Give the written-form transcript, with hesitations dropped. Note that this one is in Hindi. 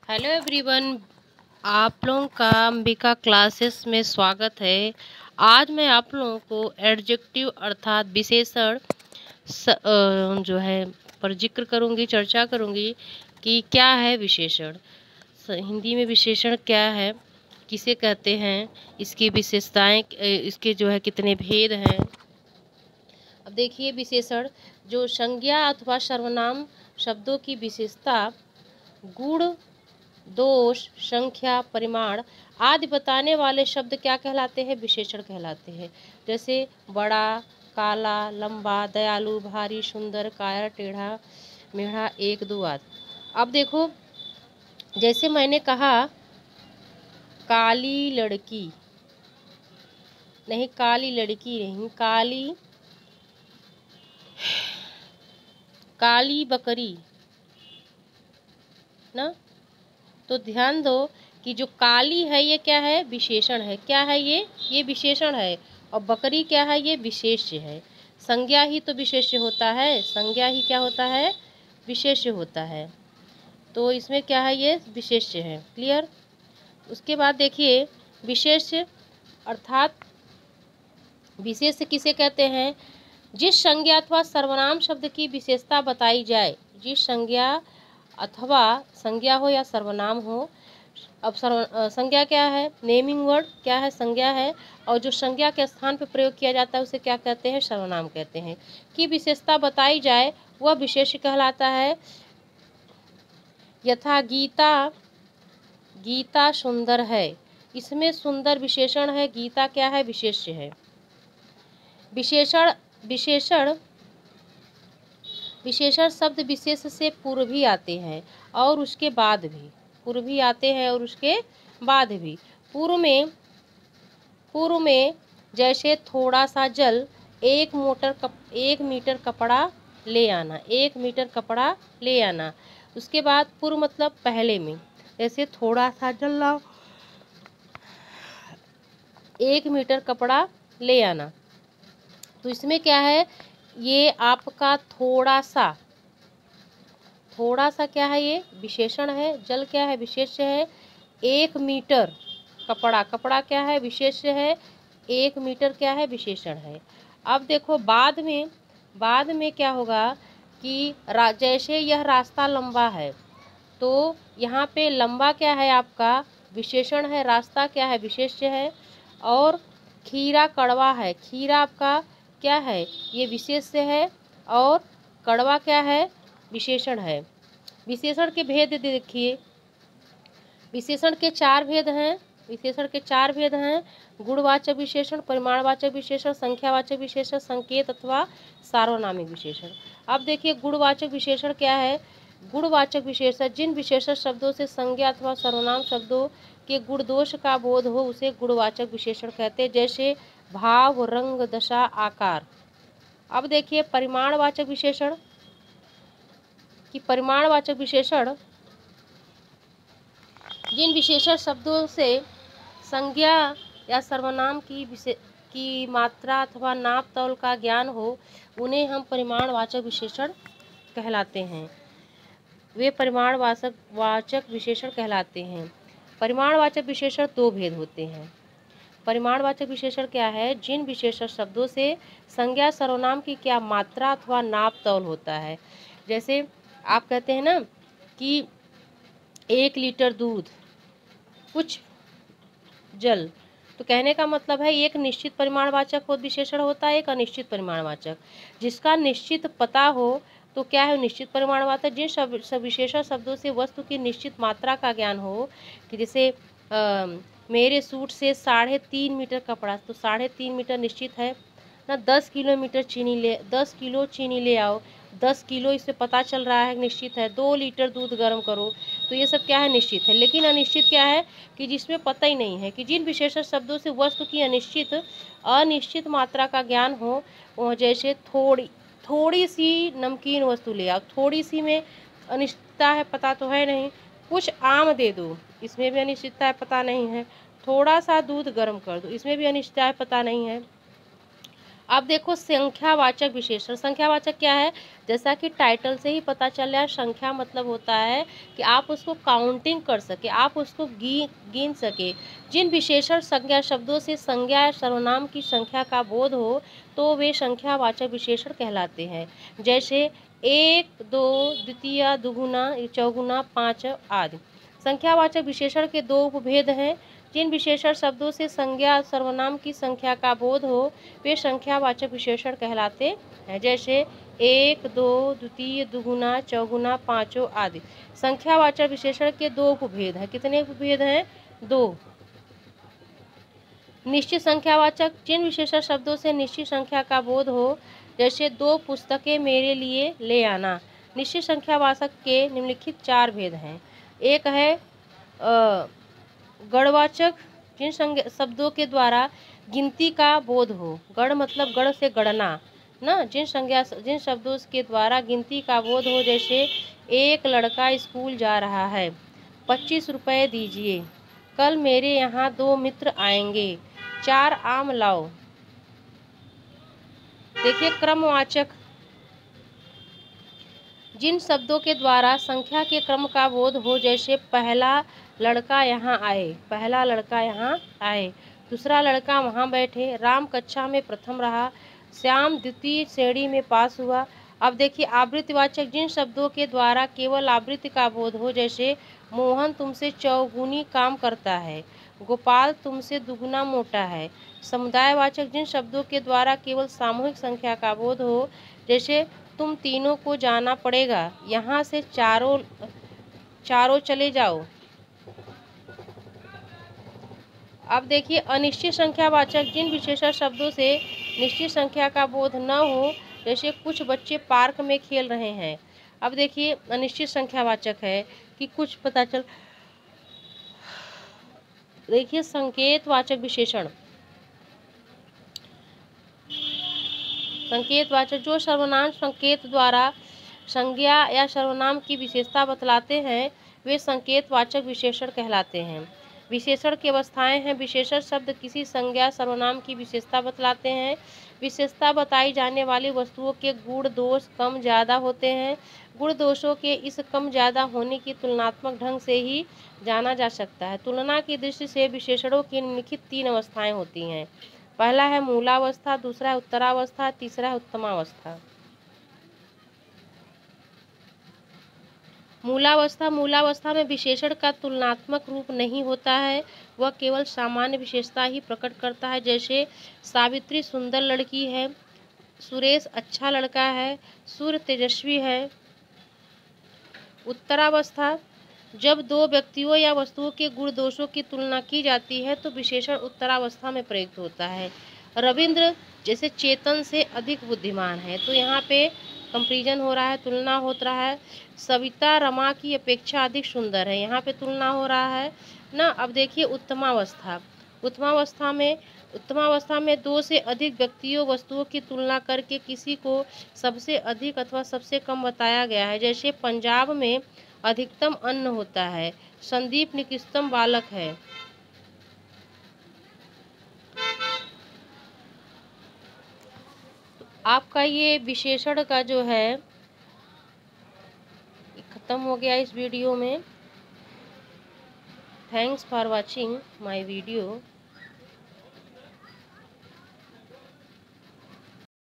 हेलो एवरीवन, आप लोगों का अंबिका क्लासेस में स्वागत है। आज मैं आप लोगों को एडजेक्टिव अर्थात विशेषण जो है पर जिक्र करूंगी, चर्चा करूंगी कि क्या है विशेषण। हिंदी में विशेषण क्या है, किसे कहते हैं, इसकी विशेषताएं, इसके जो है कितने भेद हैं। अब देखिए, विशेषण जो संज्ञा अथवा सर्वनाम शब्दों की विशेषता, गुण, दोष, संख्या, परिमाण आदि बताने वाले शब्द क्या कहलाते हैं? विशेषण कहलाते हैं। जैसे बड़ा, काला, लंबा, दयालु, भारी, सुंदर, काया, टेढ़ा, मेढ़ा, एक, दो आदि। अब देखो, जैसे मैंने कहा काली लड़की नहीं, काली लड़की नहीं, काली बकरी ना। तो ध्यान दो कि जो काली है ये क्या है? विशेषण है। क्या है ये विशेषण है। और बकरी क्या है? ये विशेष्य है। संज्ञा ही तो विशेष्य होता है। संज्ञा ही क्या होता है? विशेष्य होता है। तो इसमें क्या है? ये विशेष्य है। क्लियर। उसके बाद देखिए, विशेष्य अर्थात विशेष्य किसे कहते हैं? जिस संज्ञा अथवा सर्वनाम शब्द की विशेषता बताई जाए। जिस संज्ञा अथवा संज्ञा हो या सर्वनाम हो। अब संज्ञा क्या है? नेमिंग वर्ड क्या है? संज्ञा है। और जो संज्ञा के स्थान पर प्रयोग किया जाता है उसे क्या कहते हैं? सर्वनाम कहते हैं। की विशेषता बताई जाए वह विशेष्य कहलाता है। यथा गीता, गीता सुंदर है। इसमें सुंदर विशेषण है, गीता क्या है? विशेष्य है। विशेषण विशेषण विशेषण शब्द विशेष से पूर्व भी आते हैं और उसके बाद भी। पूर्व भी आते हैं और उसके बाद भी। पूर्व में जैसे थोड़ा सा जल, एक मीटर कपड़ा ले आना। 1 मीटर कपड़ा ले आना। उसके बाद पूर्व मतलब पहले में, जैसे थोड़ा सा जल लाओ, 1 मीटर कपड़ा ले आना। तो इसमें क्या है? ये आपका थोड़ा सा क्या है? ये विशेषण है। जल क्या है? विशेष्य है। 1 मीटर कपड़ा क्या है? विशेष्य है। 1 मीटर क्या है? विशेषण है। अब देखो, बाद में क्या होगा कि जैसे यह रास्ता लंबा है, तो यहाँ पे लंबा क्या है? आपका विशेषण है। रास्ता क्या है? विशेष्य है। और खीरा कड़वा है। खीरा आपका क्या है? ये विशेष्य है। और कड़वा क्या है? विशेषण है। विशेषण के भेद देखिए। विशेषण के 4 भेद हैं। गुणवाचक विशेषण, परिमाणवाचक विशेषण, संख्यावाचक विशेषण, संकेत अथवा सार्वनामिक विशेषण। अब देखिए, गुणवाचक विशेषण क्या है? गुणवाचक विशेषण जिन विशेषण शब्दों से संज्ञा अथवा सर्वनाम शब्दों के गुण दोष का बोध हो उसे गुणवाचक विशेषण कहते हैं। जैसे भाव, रंग, दशा, आकार। अब देखिए, परिमाणवाचक विशेषण जिन विशेषण शब्दों से संज्ञा या सर्वनाम की मात्रा अथवा नाप तौल का ज्ञान हो उन्हें हम परिमाणवाचक विशेषण कहलाते हैं। वे परिमाणवाचक विशेषण कहलाते हैं। परिमाणवाचक विशेषण 2 भेद होते हैं। परिमाणवाचक विशेषण क्या है? जिन विशेषण शब्दों से संज्ञा सर्वनाम की क्या मात्रा अथवा नाप तौल होता है। जैसे आप कहते हैं ना कि 1 लीटर दूध, कुछ जल, तो कहने का मतलब है एक निश्चित परिमाणवाचक विशेषण होता है, एक अनिश्चित परिमाणवाचक। जिसका निश्चित पता हो तो क्या है? निश्चित परिमाणवाचक। जिन सब विशेषण शब्दों से वस्तु की निश्चित मात्रा का ज्ञान हो, कि जैसे मेरे सूट से 3.5 मीटर कपड़ा, तो 3.5 मीटर निश्चित है ना। 10 किलो चीनी ले आओ, 10 किलो इससे पता चल रहा है, निश्चित है। 2 लीटर दूध गर्म करो, तो ये सब क्या है? निश्चित है। लेकिन अनिश्चित क्या है? कि जिसमें पता ही नहीं है। कि जिन विशेषण शब्दों से वस्तु की अनिश्चित मात्रा का ज्ञान हो, जैसे थोड़ी सी नमकीन वस्तु ले आओ, थोड़ी सी में अनिश्चितता है, पता तो है नहीं। कुछ आम दे दो, इसमें भी अनिश्चितता है, पता नहीं है। थोड़ा सा दूध गर्म कर दो, इसमें भी अनिश्चितता है, पता नहीं है। अब देखो संख्यावाचक विशेषण। संख्यावाचक क्या है? जैसा कि टाइटल से ही पता चल रहा है, संख्या मतलब होता है कि आप उसको काउंटिंग कर सके, आप उसको गिन सके। जिन विशेषण संज्ञा शब्दों से संज्ञा या सर्वनाम की संख्या का बोध हो तो वे संख्यावाचक विशेषण कहलाते हैं। जैसे एक, दो, द्वितीय, दुगुना, चौगुना, पाँच आदि। संख्यावाचक विशेषण के दो उपभेद हैं। जिन विशेषण शब्दों से संज्ञा सर्वनाम की संख्या का बोध हो वे संख्यावाचक विशेषण कहलाते हैं। जैसे एक, दो, द्वितीय, दुगुना, चौगुना, पाँचों आदि। संख्यावाचक विशेषण के दो उपभेद हैं। कितने उपभेद हैं? दो। निश्चित संख्यावाचक। जिन विशेषण शब्दों से निश्चित संख्या का बोध हो, जैसे दो पुस्तकें मेरे लिए ले आना। निश्चित संख्यावाचक के निम्नलिखित चार भेद हैं। एक है गणवाचक। जिन शब्दों के द्वारा गिनती का बोध हो। गण मतलब गण से गणना ना। जिन शब्दों के द्वारा गिनती का बोध हो, जैसे एक लड़का स्कूल जा रहा है, 25 रुपये दीजिए, कल मेरे यहाँ 2 मित्र आएंगे, 4 आम लाओ। देखिए क्रमवाचक। जिन शब्दों के द्वारा संख्या के क्रम का बोध हो, जैसे पहला लड़का यहाँ आए, पहला लड़का यहाँ आए, दूसरा लड़का वहाँ बैठे, राम कक्षा में प्रथम रहा, श्याम द्वितीय श्रेणी में पास हुआ। अब देखिए आवृत्तिवाचक। जिन शब्दों के द्वारा केवल आवृत्ति का बोध हो, जैसे मोहन तुमसे चौगुनी काम करता है, गोपाल तुमसे दुगुना मोटा है। समुदायवाचक। जिन शब्दों के द्वारा केवल सामूहिक संख्या का बोध हो, जैसे तुम तीनों को जाना पड़ेगा, यहाँ से चारों चले जाओ। अब देखिए अनिश्चित संख्यावाचक। जिन विशेषण शब्दों से निश्चित संख्या का बोध न हो, जैसे कुछ बच्चे पार्क में खेल रहे हैं। अब देखिए अनिश्चित संख्यावाचक है कि कुछ पता चल। देखिए संकेतवाचक विशेषण। संकेतवाचक। जो सर्वनाम संकेत द्वारा संज्ञा या सर्वनाम की विशेषता बतलाते हैं वे संकेतवाचक विशेषण कहलाते हैं। विशेषण की अवस्थाएं हैं। विशेषण शब्द किसी संज्ञा सर्वनाम की विशेषता बतलाते हैं। विशेषता बताई जाने वाली वस्तुओं के गुण दोष कम ज़्यादा होते हैं। गुण दोषों के इस कम ज़्यादा होने की तुलनात्मक ढंग से ही जाना जा सकता है। तुलना की दृष्टि से विशेषणों की निम्नलिखित 3 अवस्थाएं होती हैं। पहला है मूलावस्था, दूसरा है उत्तरावस्था, तीसरा है उत्तमावस्था। मूलावस्था में विशेषण का तुलनात्मक रूप नहीं होता है, वह केवल सामान्य विशेषता ही प्रकट करता है। जैसे सावित्री सुंदर लड़की है, सुरेश अच्छा लड़का है, सूर्य तेजस्वी है। उत्तरावस्था। जब दो व्यक्तियों या वस्तुओं के गुण दोषों की तुलना की जाती है तो विशेषण उत्तरावस्था में प्रयुक्त होता है। रविंद्र जैसे चेतन से अधिक बुद्धिमान है, तो यहाँ पे कंपैरिजन हो रहा है, तुलना हो रहा है। सविता रमा की अपेक्षा अधिक सुंदर है, यहाँ पे तुलना हो रहा है ना। अब देखिए उत्तमावस्था। उत्तमावस्था में 2 से अधिक व्यक्तियों वस्तुओं की तुलना करके किसी को सबसे अधिक अथवा सबसे कम बताया गया है। जैसे पंजाब में अधिकतम अन्न होता है, संदीप निकृष्टतम बालक है। आपका ये विशेषण का जो है खत्म हो गया इस वीडियो में। Thanks for watching my video.